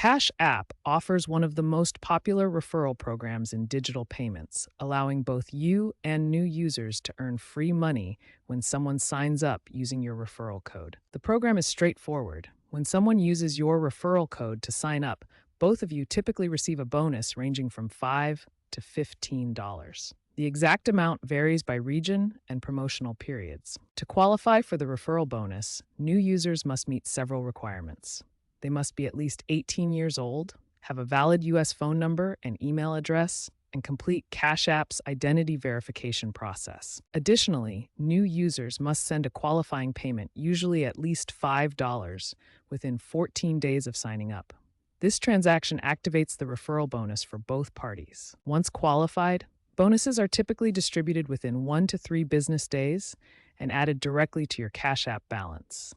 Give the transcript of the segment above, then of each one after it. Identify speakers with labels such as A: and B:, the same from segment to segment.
A: Cash App offers one of the most popular referral programs in digital payments, allowing both you and new users to earn free money when someone signs up using your referral code. The program is straightforward. When someone uses your referral code to sign up, both of you typically receive a bonus ranging from $5 to $15. The exact amount varies by region and promotional periods. To qualify for the referral bonus, new users must meet several requirements. They must be at least 18 years old, have a valid U.S. phone number and email address, and complete Cash App's identity verification process. Additionally, new users must send a qualifying payment, usually at least $5, within 14 days of signing up. This transaction activates the referral bonus for both parties. Once qualified, bonuses are typically distributed within 1 to 3 business days and added directly to your Cash App balance.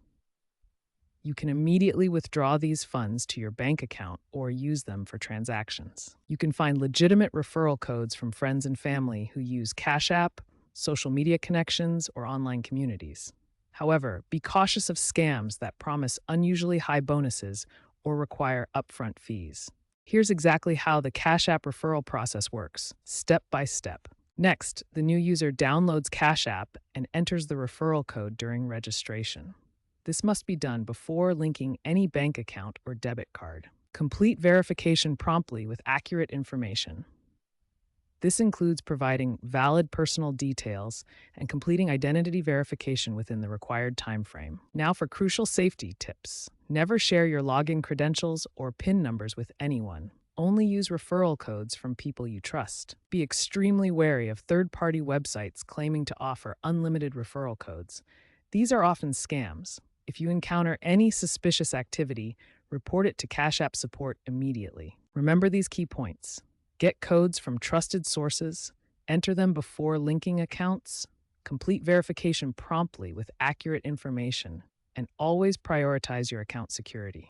A: You can immediately withdraw these funds to your bank account or use them for transactions. You can find legitimate referral codes from friends and family who use Cash App, social media connections, or online communities. However, be cautious of scams that promise unusually high bonuses or require upfront fees. Here's exactly how the Cash App referral process works, step by step. Next, the new user downloads Cash App and enters the referral code during registration. This must be done before linking any bank account or debit card. Complete verification promptly with accurate information. This includes providing valid personal details and completing identity verification within the required time frame. Now for crucial safety tips. Never share your login credentials or PIN numbers with anyone. Only use referral codes from people you trust. Be extremely wary of third-party websites claiming to offer unlimited referral codes. These are often scams. If you encounter any suspicious activity, report it to Cash App support immediately. Remember these key points. Get codes from trusted sources, enter them before linking accounts, complete verification promptly with accurate information, and always prioritize your account security.